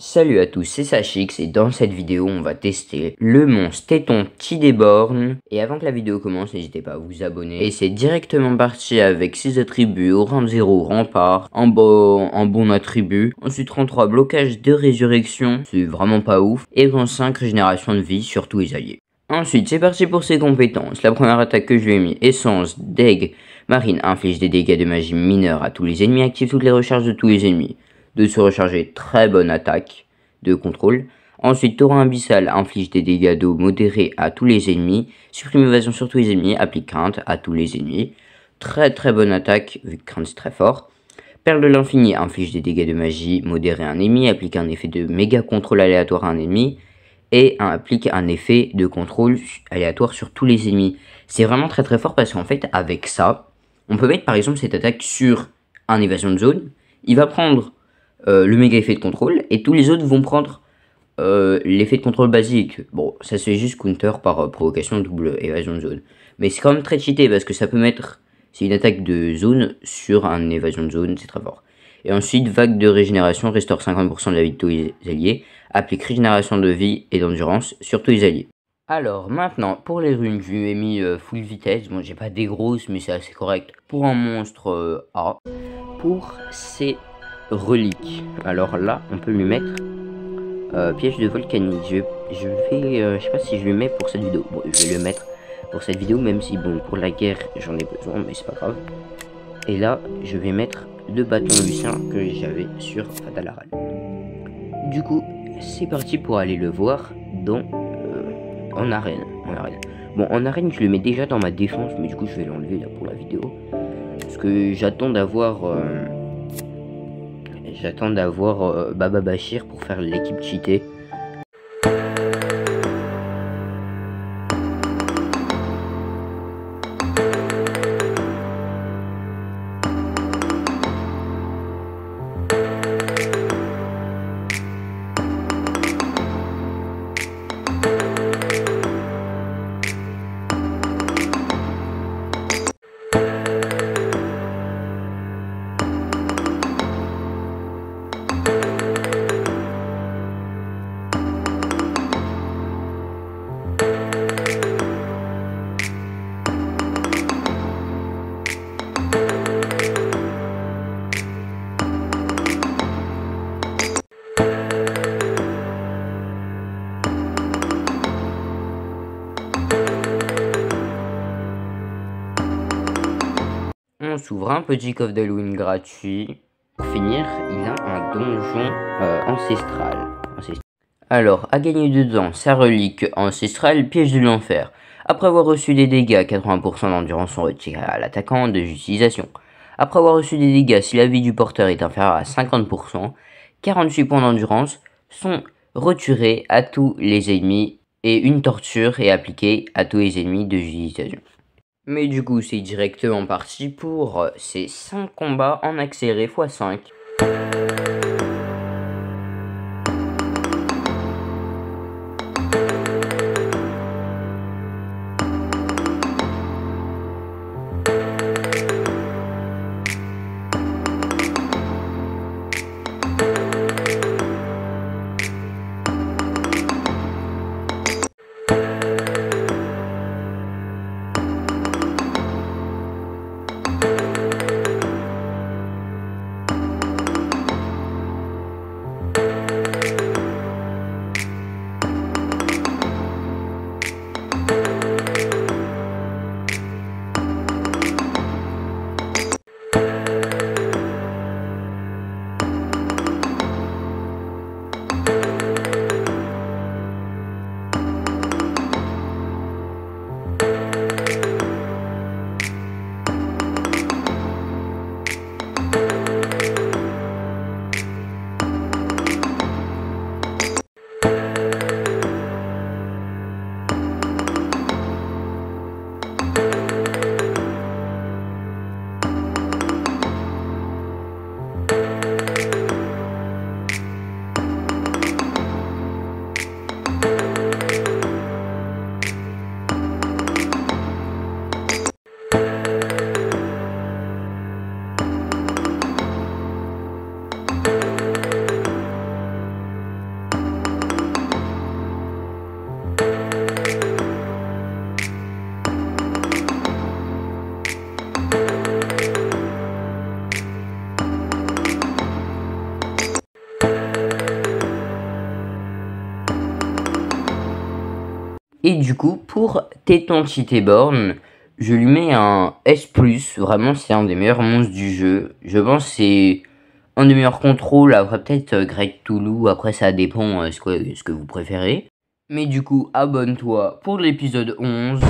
Salut à tous, c'est Sachix et dans cette vidéo on va tester le monstre téton Tideborn. Et avant que la vidéo commence, n'hésitez pas à vous abonner. Et c'est directement parti avec 6 attributs, au rang 0, rempart, en bon attribut. Ensuite 33, blocage de résurrection, c'est vraiment pas ouf. Et rang 5, régénération de vie sur tous les alliés. Ensuite c'est parti pour ses compétences. La première attaque que je lui ai mis, essence, deg, marine, inflige des dégâts de magie mineure à tous les ennemis, active toutes les recharges de tous les ennemis. De se recharger, très bonne attaque de contrôle. Ensuite, torrent abyssal inflige des dégâts d'eau modérés à tous les ennemis. Supprime évasion sur tous les ennemis, applique crainte à tous les ennemis. Très bonne attaque, vu que crainte c'est très fort. Perle de l'infini inflige des dégâts de magie modérés à un ennemi, applique un effet de méga contrôle aléatoire à un ennemi. Et applique un effet de contrôle aléatoire sur tous les ennemis. C'est vraiment très fort parce qu'en fait, avec ça, on peut mettre par exemple cette attaque sur un évasion de zone. Il va prendre le méga effet de contrôle et tous les autres vont prendre l'effet de contrôle basique. Bon, ça se fait juste counter par provocation double évasion de zone, mais c'est quand même très cheaté parce que ça peut mettre, c'est une attaque de zone sur un évasion de zone, c'est très fort. Et ensuite, vague de régénération restaure 50% de la vie de tous les alliés, applique régénération de vie et d'endurance sur tous les alliés. Alors maintenant, pour les runes, je lui ai mis full vitesse. Bon, j'ai pas des grosses, mais c'est assez correct pour un monstre A. Pour ces reliques, alors là, on peut lui mettre piège de volcanique. Je sais pas si je le mets pour cette vidéo. Bon, je vais le mettre pour cette vidéo, même si bon, pour la guerre, j'en ai besoin, mais c'est pas grave. Et là, je vais mettre le bâton lucien que j'avais sur Fadalaral. Du coup, c'est parti pour aller le voir dans en arène. Bon, en arène, je le mets déjà dans ma défense, mais du coup, je vais l'enlever là pour la vidéo. Parce que j'attends d'avoir Baba Bachir pour faire l'équipe cheatée. On s'ouvre un petit coffre d'Halloween gratuit. Pour finir, il a un donjon ancestral. Alors, à gagner dedans, sa relique ancestrale, piège de l'enfer. Après avoir reçu des dégâts, 80% d'endurance sont retirés à l'attaquant de utilisation. Après avoir reçu des dégâts, si la vie du porteur est inférieure à 50%, 48 points d'endurance sont retirés à tous les ennemis et une torture est appliquée à tous les ennemis de utilisation. Mais du coup, c'est directement parti pour ces 5 combats en accéléré x5. Et du coup, pour Téton Titéborn, je lui mets un S+, vraiment c'est un des meilleurs monstres du jeu. Je pense que c'est un des meilleurs contrôles, après peut-être Greg Toulou, après ça dépend ce que vous préférez. Mais du coup, abonne-toi pour l'épisode 11.